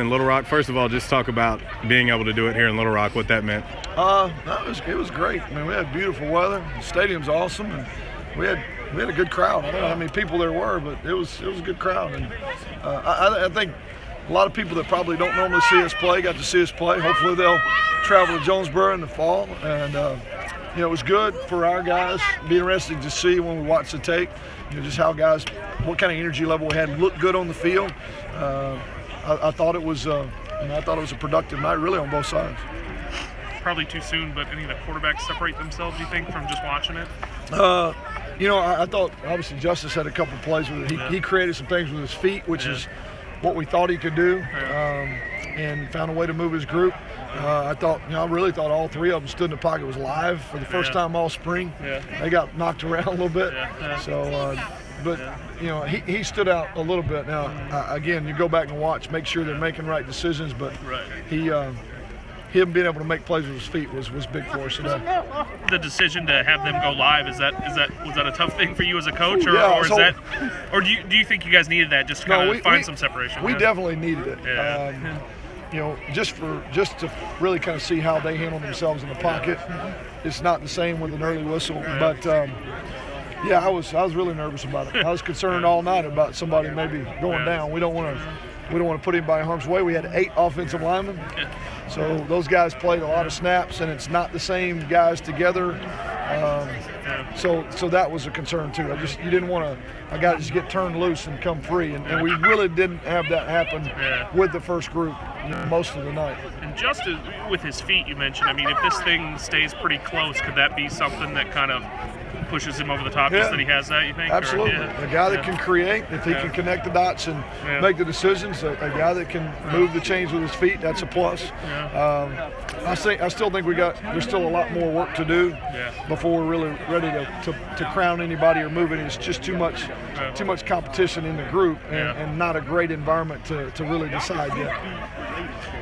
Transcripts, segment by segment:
in Little Rock. First of all, just talk about being able to do it here in Little Rock, what that meant. It was great. I mean, we had beautiful weather. The stadium's awesome, and we had a good crowd. I don't know how many people there were, but it was a good crowd. And I think a lot of people that probably don't normally see us play got to see us play. Hopefully they'll travel to Jonesboro in the fall. And it was good for our guys. It'd be interesting to see when we watch the tape, just how guys, what kind of energy level we had, looked good on the field. I thought it was a productive night, really, on both sides. Probably too soon, but any of the quarterbacks separate themselves, do you think, from just watching it? I thought obviously Justice had a couple of plays with it. He created some things with his feet, which is what we thought he could do, and found a way to move his group. I really thought all three of them stood in the pocket, was live for the first time all spring. They got knocked around a little bit. He stood out a little bit. Now, again, you go back and watch, make sure they're making right decisions, but him being able to make plays with his feet was big for us today. The decision to have them go live, was that a tough thing for you as a coach, or do you think you guys needed that just to kind of find some separation? We definitely needed it. Just to really kind of see how they handle themselves in the pocket. It's not the same with an early whistle, but I was really nervous about it. I was concerned all night about somebody maybe going down. We don't want to put anybody in harm's way. We had 8 offensive linemen, so those guys played a lot of snaps, and it's not the same guys together. So that was a concern too. You didn't want a guy to just get turned loose and come free, and we really didn't have that happen with the first group most of the night. And just with his feet, you mentioned. I mean, if this thing stays pretty close, could that be something that kind of pushes him over the top? Just that he has that, you think? Absolutely. A guy that can create, if he can connect the dots and make the decisions, a guy that can move the chains with his feet, that's a plus. I still think there's still a lot more work to do before we're really ready to crown anybody or move it. It's just too much competition in the group and not a great environment to really decide yet.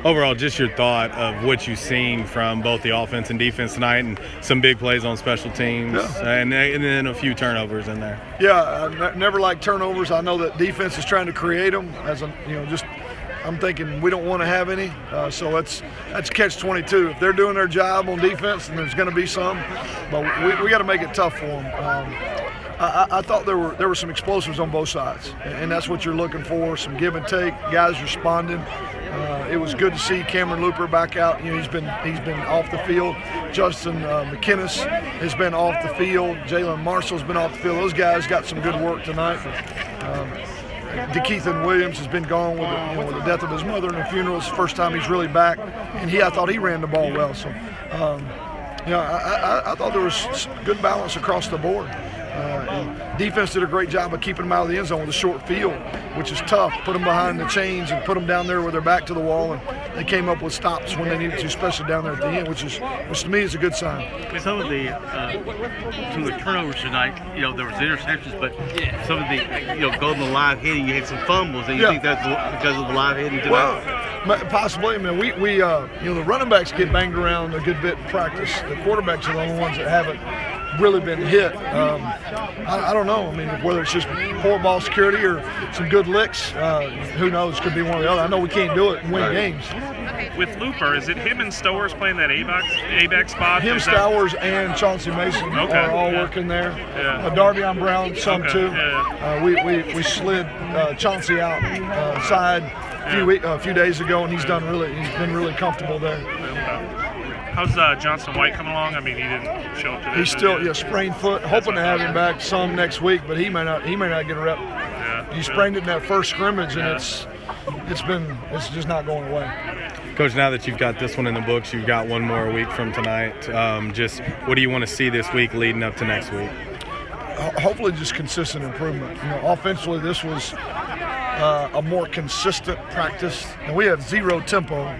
Overall, just your thought of what you've seen from both the offense and defense tonight, and some big plays on special teams, and then a few turnovers in there. I never like turnovers. I know that defense is trying to create them. I'm thinking we don't want to have any, so that's catch-22. If they're doing their job on defense, then there's going to be some, but we got to make it tough for them. I thought there were some explosives on both sides, and that's what you're looking for, some give and take, guys responding. It was good to see Cameron Looper back out. He's been off the field. Justin McInnes has been off the field. Jalen Marshall's been off the field. Those guys got some good work tonight. DeKeithan Williams has been gone with the death of his mother and the funeral. It's the first time he's really back, and I thought he ran the ball well. So, I thought there was good balance across the board. Defense did a great job of keeping them out of the end zone with a short field, which is tough. Put them behind the chains and put them down there with their back to the wall, and they came up with stops when they needed to, especially down there at the end, which to me is a good sign. With some of the turnovers tonight, there was interceptions, but some of the going the live hitting, you had some fumbles, and you think that's because of the live hitting tonight? Well, possibly. I mean, we the running backs get banged around a good bit in practice. The quarterbacks are the only ones that haven't really been hit. I don't know. I mean, whether it's just poor ball security or some good licks, who knows? Could be one or the other. I know we can't do it and win games. With Looper, is it him and Stowers playing that A-back spot? Him, Stowers, and Chauncey Mason are all working there. Darby on Brown, some too. We slid Chauncey out side a few days ago, and he's been really comfortable there. How's Johnson White coming along? I mean, he didn't show up today. He's still sprained foot. Hoping to have him back some next week, but he may not get a rep. He sprained it in that first scrimmage, and it's just not going away. Coach, now that you've got this one in the books, you've got one more week from tonight. Just what do you want to see this week leading up to next week? Hopefully, just consistent improvement. Offensively, this was a more consistent practice, and we have zero tempo.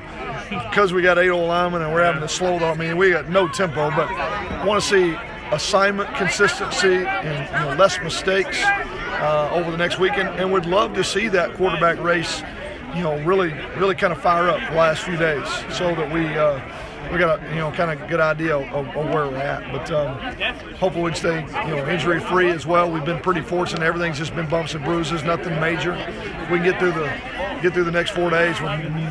Because we got 8 old linemen and we're having to slow down. I mean, we got no tempo, but I want to see assignment consistency and less mistakes over the next weekend. And we'd love to see that quarterback race, really kind of fire up the last few days, so that a kind of good idea of where we're at. But hopefully we can stay injury free as well. We've been pretty fortunate. Everything's just been bumps and bruises, nothing major. We can get through the next 4 days with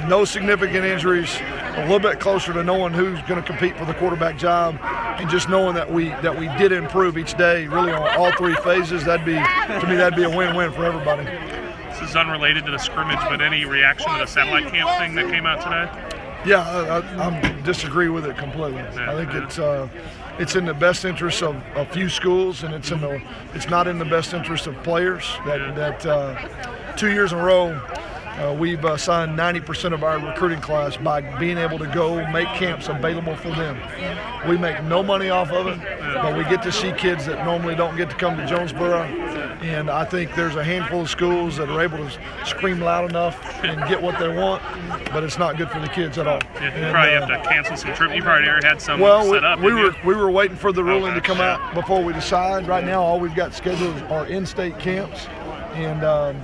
no significant injuries, a little bit closer to knowing who's going to compete for the quarterback job, and just knowing that we did improve each day, really on all 3 phases. That'd be a win-win for everybody. This is unrelated to the scrimmage, but any reaction to the satellite camp thing that came out today? Yeah, I disagree with it completely. I think it's in the best interest of a few schools, and it's not in the best interest of players. That 2 years in a row, we've signed 90% of our recruiting class by being able to go make camps available for them. We make no money off of it, but we get to see kids that normally don't get to come to Jonesboro. And I think there's a handful of schools that are able to scream loud enough and get what they want, but it's not good for the kids at all. You probably have to cancel some trips. You probably already had some set up. We were waiting for the ruling to come out before we decide. Right now, all we've got scheduled are in-state camps, and I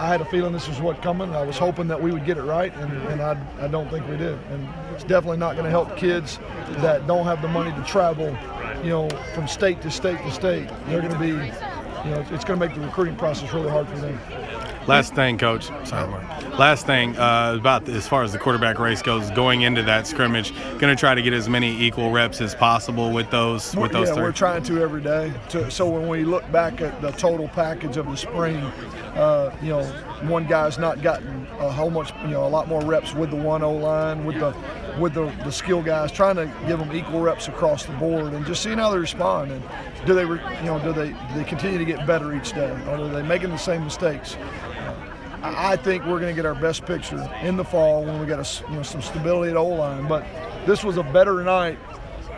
had a feeling this was what's coming. I was hoping that we would get it right, and I don't think we did. And it's definitely not going to help kids that don't have the money to travel, from state to state to state. They're going to be, it's going to make the recruiting process really hard for them. Last thing, Coach. Sorry, Mark. Last thing about as far as the quarterback race goes, going into that scrimmage, going to try to get as many equal reps as possible with those. Yeah, we're trying to every day. So when we look back at the total package of the spring, one guy's not gotten a lot more reps with the 1-0 line, with the skill guys, trying to give them equal reps across the board, and just seeing how they respond. And do they continue to get better each day, or are they making the same mistakes? I think we're going to get our best picture in the fall when we got some stability at O-line. But this was a better night,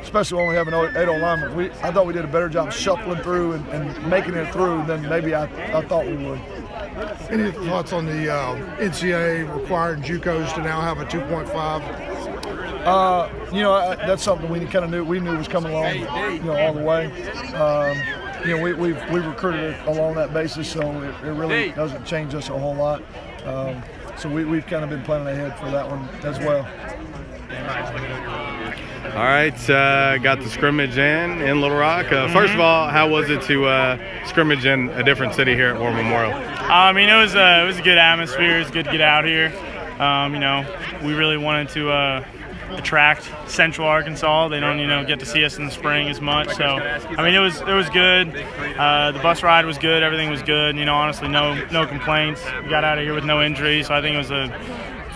especially when we have an 8 lineman. I thought we did a better job shuffling through and making it through than maybe I thought we would. Any thoughts on the NCAA requiring JUCOs to now have a 2.5? That's something we kind of knew was coming along, all the way. We've recruited along that basis, so it really doesn't change us a whole lot. So we've kind of been planning ahead for that one as well. All right, got the scrimmage in Little Rock. First of all, how was it to scrimmage in a different city here at War Memorial? It was a good atmosphere. It was good to get out here. We really wanted to attract Central Arkansas. They don't get to see us in the spring as much. So it was good. The bus ride was good. Everything was good. Honestly, no complaints. We got out of here with no injuries. So I think it was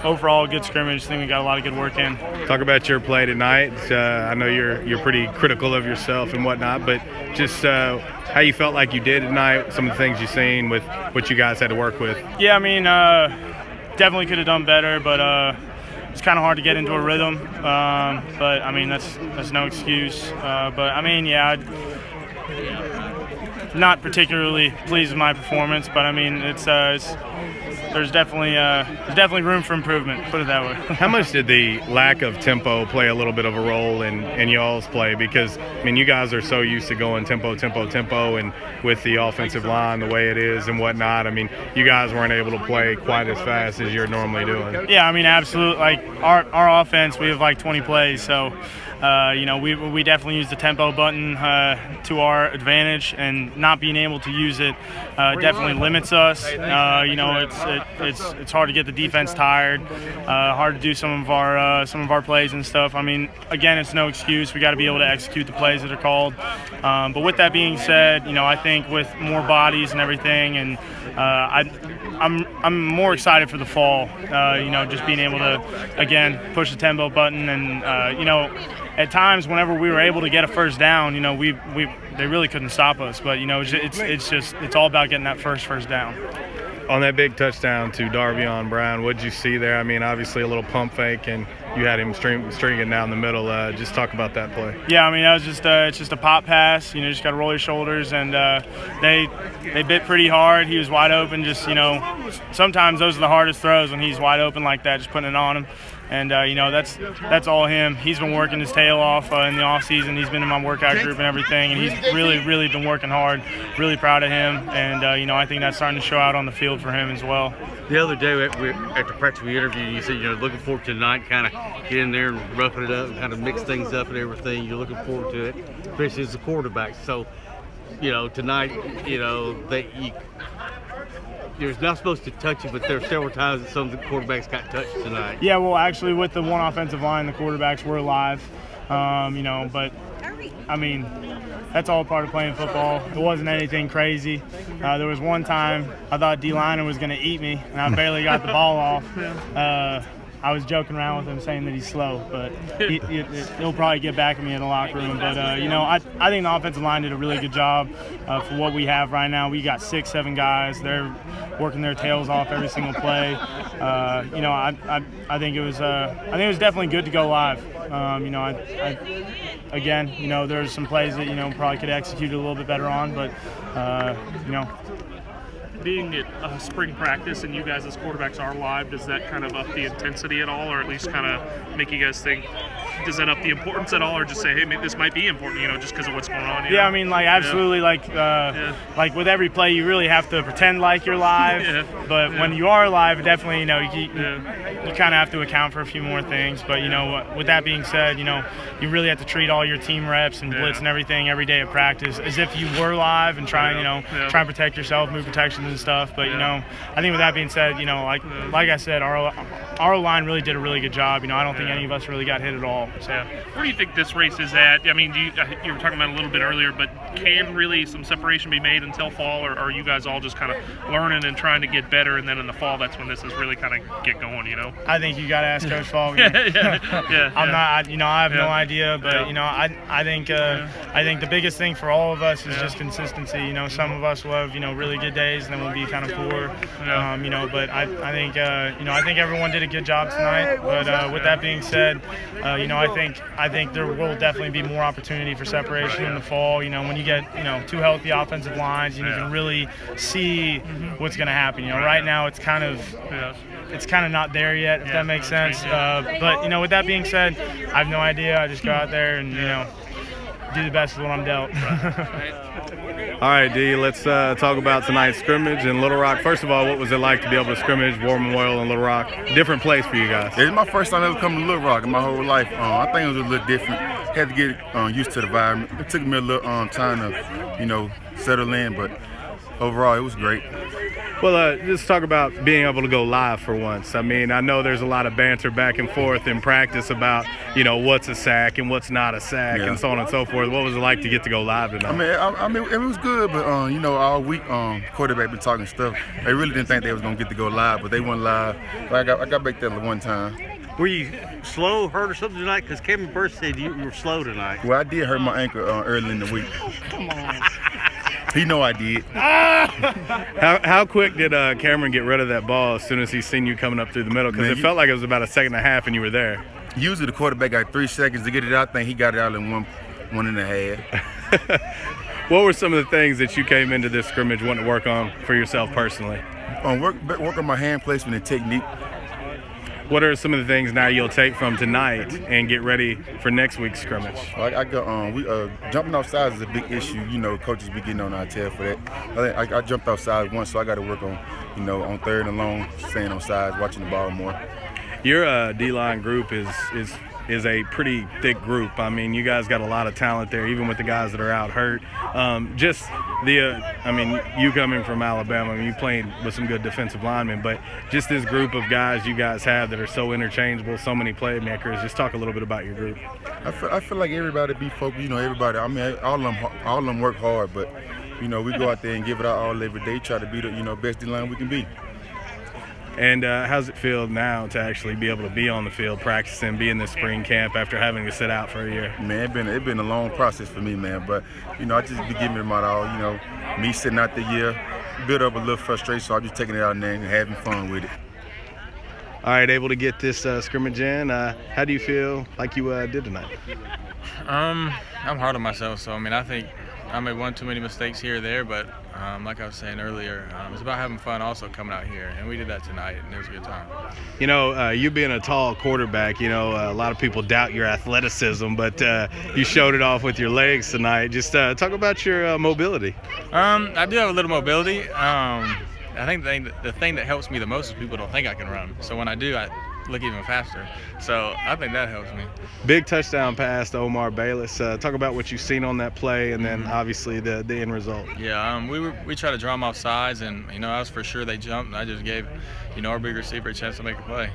overall good scrimmage. I think we got a lot of good work in. Talk about your play tonight. I know you're pretty critical of yourself and whatnot, but just how you felt like you did tonight, some of the things you've seen with what you guys had to work with. Yeah, definitely could have done better, but it's kind of hard to get into a rhythm. But that's no excuse. Not particularly pleased with my performance, but there's definitely room for improvement, put it that way. How much did the lack of tempo play a little bit of a role in y'all's play? Because you guys are so used to going tempo, and with the offensive line the way it is and whatnot, you guys weren't able to play quite as fast as you're normally doing. Yeah, absolutely. Like our offense, we have 20 plays, so we definitely use the tempo button to our advantage, and not being able to use it definitely limits us. It's hard to get the defense tired, hard to do some of our plays and stuff. Again, it's no excuse. We got to be able to execute the plays that are called. But with that being said, I think with more bodies and everything, and I'm more excited for the fall. Just being able to again push the tempo button, and at times whenever we were able to get a first down, they really couldn't stop us. But it's all about getting that first down. On that big touchdown to Darvion Brown, what did you see there? Obviously a little pump fake, and you had him stringing down the middle. Just talk about that play. Yeah, that was it's just a pop pass. Just got to roll your shoulders, and they bit pretty hard. He was wide open. Sometimes those are the hardest throws when he's wide open like that, just putting it on him. And, that's all him. He's been working his tail off in the offseason. He's been in my workout group and everything, and he's really, really been working hard. Really proud of him. And, I think that's starting to show out on the field for him as well. The other day after practice we interviewed, you said you're looking forward to tonight, kind of get in there and rough it up and kind of mix things up and everything. You're looking forward to it, especially as a quarterback. So, tonight, you're not supposed to touch it, but there are several times that some of the quarterbacks got touched tonight. Yeah, well, actually, with the one offensive line, the quarterbacks were live, but I mean, that's all part of playing football. It wasn't anything crazy. There was one time I thought D-liner was going to eat me, and I barely got the ball off. I was joking around with him saying that he's slow, but he'll probably get back at me in the locker room. But, I think the offensive line did a really good job for what we have right now. We got 6-7 guys. They're working their tails off every single play. I think it was definitely good to go live. There's some plays that, probably could execute a little bit better on, but, Being at spring practice and you guys as quarterbacks are live, does that kind of up the intensity at all, or at least kind of make you guys think, does that up the importance at all, or just say, hey, this might be important, just because of what's going on? Yeah, I mean, absolutely. Like with every play, you really have to pretend like you're live. But when you are live, definitely, you kind of have to account for a few more things. But, with that being said, you really have to treat all your team reps and blitz and everything every day at practice as if you were live and try and protect yourself, move protections and stuff. But, I think with that being said, like I said, our line really did a really good job. I don't think any of us really got hit at all. So. Where do you think this race is at? I mean, you were talking about it a little bit earlier, but can really some separation be made until fall, or are you guys all just kind of learning and trying to get better, and then in the fall that's when this is really kind of get going, I think you got to ask Coach Fall. I'm not, I have no idea, but I think the biggest thing for all of us is just consistency. Some of us will have really good days, and then we'll be kind of poor. But I think everyone did a good job tonight. But with that being said, I think there will definitely be more opportunity for separation in the fall. When you get two healthy offensive lines, you can really see what's going to happen. Right now it's kind of not there yet, if that makes sense. But with that being said, I have no idea. I just go out there and do the best with what I'm dealt. All right, D, let's talk about tonight's scrimmage in Little Rock. First of all, what was it like to be able to scrimmage War Memorial in Little Rock? Different place for you guys. It's my first time ever coming to Little Rock in my whole life. I think it was a little different. Had to get used to the environment. It took me a little time to, settle in, but overall it was great. Well, just talk about being able to go live for once. I mean, I know there's a lot of banter back and forth in practice about, what's a sack and what's not a sack and so on and so forth. What was it like to get to go live tonight? I mean, it was good, but, all week quarterback been talking stuff. They really didn't think they was going to get to go live, but they went live. But I got back there one time. Were you slow, hurt, or something tonight? Because Cameron Burst said you were slow tonight. Well, I did hurt my ankle early in the week. Come on. He know I did. How quick did Cameron get rid of that ball as soon as he seen you coming up through the middle? Because it felt like it was about a second and a half and you were there. Usually the quarterback got 3 seconds to get it out. I think he got it out in one and a half. What were some of the things that you came into this scrimmage wanting to work on for yourself personally? Work on my hand placement and technique. What are some of the things now you'll take from tonight and get ready for next week's scrimmage? Jumping off sides is a big issue. Coaches be getting on our tail for that. I jumped off sides once, so I got to work on, on third and long, staying on sides, watching the ball more. Your D-line group is a pretty thick group. I mean, you guys got a lot of talent there, even with the guys that are out hurt. You coming from Alabama, you playing with some good defensive linemen, but just this group of guys you guys have that are so interchangeable, so many playmakers. Just talk a little bit about your group. I feel like everybody be focused. Everybody. I mean, all of them work hard, but we go out there and give it our all every day. Try to be the best D-line we can be. And how's it feel now to actually be able to be on the field practicing, be in this spring camp after having to sit out for a year? Man, it been a long process for me, man. But I just be giving it my all. Me sitting out the year, build up a little frustration, so I'm just taking it out there and having fun with it. All right, able to get this scrimmage in. How do you feel like you did tonight? I'm hard on myself, so I think I made one too many mistakes here or there, but like I was saying earlier, it's about having fun also coming out here, and we did that tonight, and it was a good time. You being a tall quarterback, a lot of people doubt your athleticism, but you showed it off with your legs tonight. Just talk about your mobility. I do have a little mobility. I think the thing that helps me the most is people don't think I can run. So when I do, look even faster. So I think that helps me. Big touchdown pass to Omar Bayless. Talk about what you've seen on that play, and then obviously the end result. Yeah, we tried to draw them off sides, and I was for sure they jumped, and I just gave our big receiver a chance to make a play.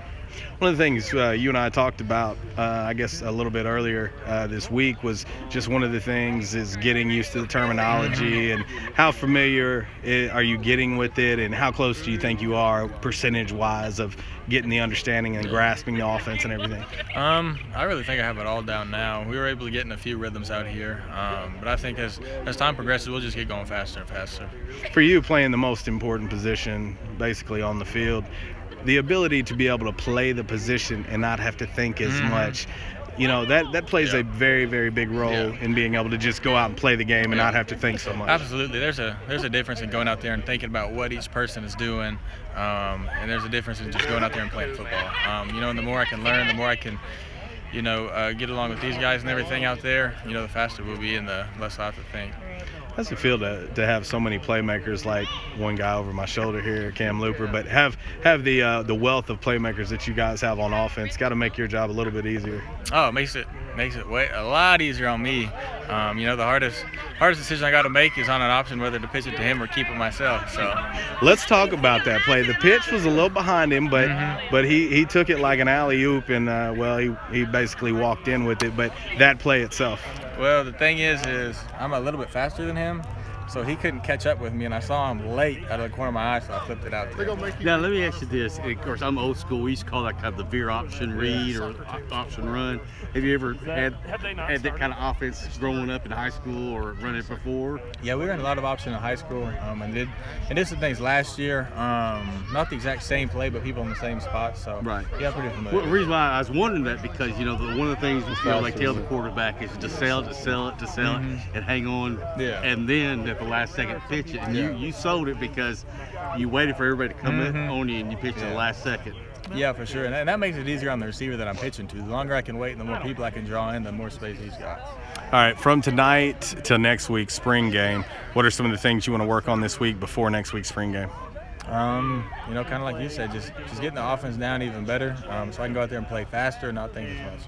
One of the things you and I talked about, I guess a little bit earlier this week, was just one of the things is getting used to the terminology and how familiar are you getting with it, and how close do you think you are percentage-wise of getting the understanding and grasping the offense and everything? I really think I have it all down now. We were able to get in a few rhythms out here, but I think as time progresses, we'll just get going faster and faster. For you, playing the most important position basically on the field, the ability to be able to play the position and not have to think as much, that plays a very, very big role in being able to just go out and play the game and not have to think so much. Absolutely. There's a difference in going out there and thinking about what each person is doing, and there's a difference in just going out there and playing football. And the more I can learn, the more I can get along with these guys and everything out there, the faster we'll be and the less I have to think. How's it feel to have so many playmakers, like one guy over my shoulder here, Cam Looper, but have the wealth of playmakers that you guys have on offense? Got to make your job a little bit easier. Oh, it makes it a lot easier on me. The hardest decision I got to make is on an option whether to pitch it to him or keep it myself. So let's talk about that play. The pitch was a little behind him, but he took it like an alley-oop, and he basically walked in with it. But that play itself. Well, the thing is I'm a little bit faster than him, so he couldn't catch up with me, and I saw him late out of the corner of my eye, so I flipped it out there. Now, let me ask you this. Of course, I'm old school. We used to call that kind of the veer option read or option run. Have you ever had that kind of offense growing up in high school or run it before? Yeah, we ran a lot of option in high school, and did some things last year. Not the exact same play, but people in the same spot. So right. Yeah, pretty familiar. Well, the reason why I was wondering that because one of the things they tell the quarterback is to sell it, and hang on, and then at the last second pitch it. And you sold it because you waited for everybody to come on you and you pitched at the last second. Yeah, for sure. And that makes it easier on the receiver that I'm pitching to. The longer I can wait and the more people I can draw in, the more space he's got. All right, from tonight to next week's spring game, what are some of the things you want to work on this week before next week's spring game? Kind of like you said, just getting the offense down even better, so I can go out there and play faster and not think as much.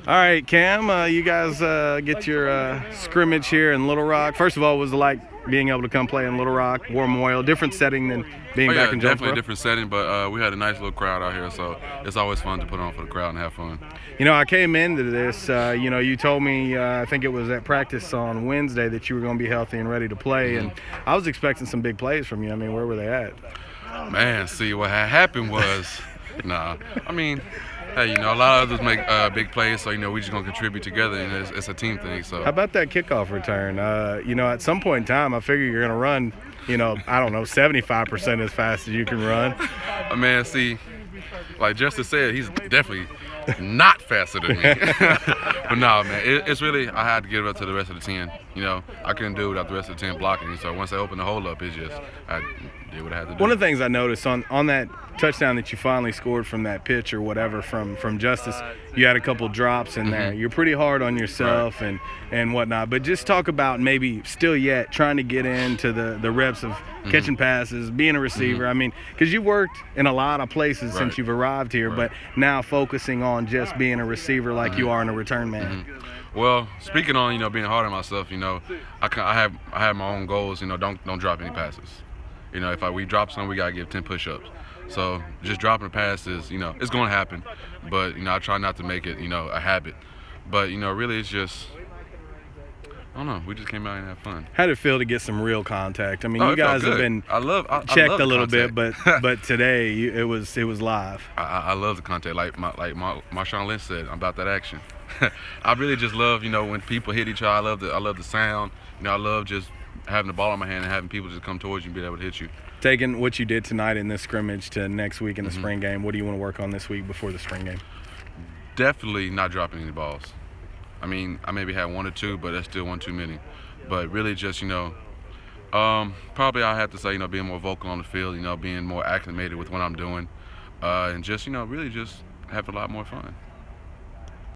All right, Cam, you guys get your scrimmage here in Little Rock. First of all, was it like being able to come play in Little Rock, War Memorial, different setting than being back in Jonesboro? Definitely a different setting, but we had a nice little crowd out here, so it's always fun to put on for the crowd and have fun. I came into this, you told me, I think it was at practice on Wednesday, that you were going to be healthy and ready to play, and I was expecting some big plays from you. I mean, where were they at? Man, see, what had happened was, hey, a lot of others make big plays, so, we just going to contribute together, and it's a team thing. So. How about that kickoff return? At some point in time, I figure you're going to run, 75% as fast as you can run. Man, see, like Justice said, he's definitely not faster than me. But no, man, it's really, I had to give it up to the rest of the 10. I couldn't do it without the rest of the 10 blocking. So once I opened the hole up, I did what I had to do. One of the things I noticed on that touchdown that you finally scored from that pitch or whatever from Justice, you had a couple drops in there. You're pretty hard on yourself and whatnot. But just talk about maybe still yet trying to get into the reps of catching passes, being a receiver. I mean, because you've worked in a lot of places since you've arrived here, but now focusing on just being a receiver like you are in a return man. Well, speaking on being hard on myself, I have my own goals. Don't drop any passes. If we drop some, we gotta give 10 push-ups. So just dropping the passes, it's gonna happen. But I try not to make it a habit. But really, it's just, I don't know. We just came out and had fun. How did it feel to get some real contact? I mean, you guys have been I checked love a little contact. bit, but today it was live. I love the contact. Like Marshawn Lynch said, I'm about that action. I really just love when people hit each other. I love the sound. I love just having the ball in my hand and having people just come towards you and be able to hit you. Taking what you did tonight in this scrimmage to next week in the spring game, what do you want to work on this week before the spring game? Definitely not dropping any balls. I mean, I maybe had one or two, but that's still one too many. But really just, probably I have to say, being more vocal on the field, being more acclimated with what I'm doing, and just, really just have a lot more fun.